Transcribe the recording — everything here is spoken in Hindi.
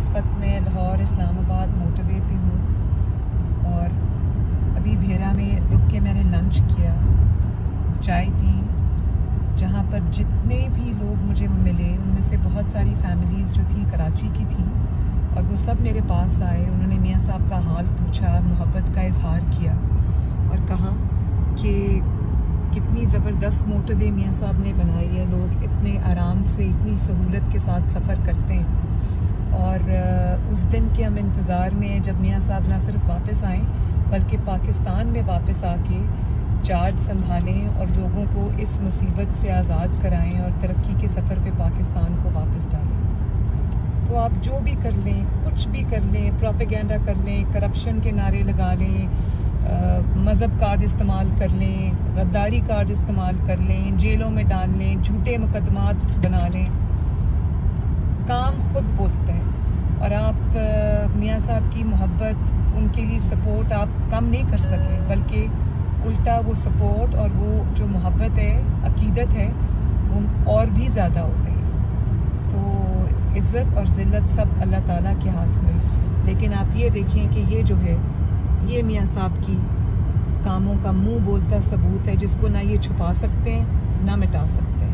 वक्त मैं लाहौर इस्लामाबाद मोटरवे पे हूँ और अभी भेरा में रुक के मैंने लंच किया, चाय पी। जहाँ पर जितने भी लोग मुझे मिले उनमें से बहुत सारी फैमिलीज़ जो थी कराची की थी और वो सब मेरे पास आए। उन्होंने मियाँ साहब का हाल पूछा, मोहब्बत का इजहार किया और कहा कि कितनी ज़बरदस्त मोटरवे मियाँ साहब ने बनाई है, लोग इतने आराम से इतनी सहूलत के साथ सफ़र करते हैं। और उस दिन के हम इंतज़ार में हैं जब मियाँ साहब ना सिर्फ वापस आएँ बल्कि पाकिस्तान में वापस आके चार्ज संभालें और लोगों को इस मुसीबत से आज़ाद कराएं और तरक्की के सफ़र पे पाकिस्तान को वापस डालें। तो आप जो भी कर लें, कुछ भी कर लें, प्रोपेगेंडा कर लें, करप्शन के नारे लगा लें, मज़हब कार्ड इस्तेमाल कर लें, गद्दारी कार्ड इस्तेमाल कर लें, जेलों में डाल लें, झूठे मुकदमात बना लें, काम खुद बोलता है। और आप मियाँ साहब की मोहब्बत, उनके लिए सपोर्ट आप कम नहीं कर सके, बल्कि उल्टा वो सपोर्ट और वो जो मोहब्बत है, अकीदत है, वो और भी ज़्यादा हो गई। तो इज़्ज़त और ज़िल्लत सब अल्लाह ताला के हाथ में। लेकिन आप ये देखें कि ये जो है, ये मियाँ साहब की कामों का मुंह बोलता सबूत है, जिसको ना ये छुपा सकते हैं ना मिटा सकते हैं।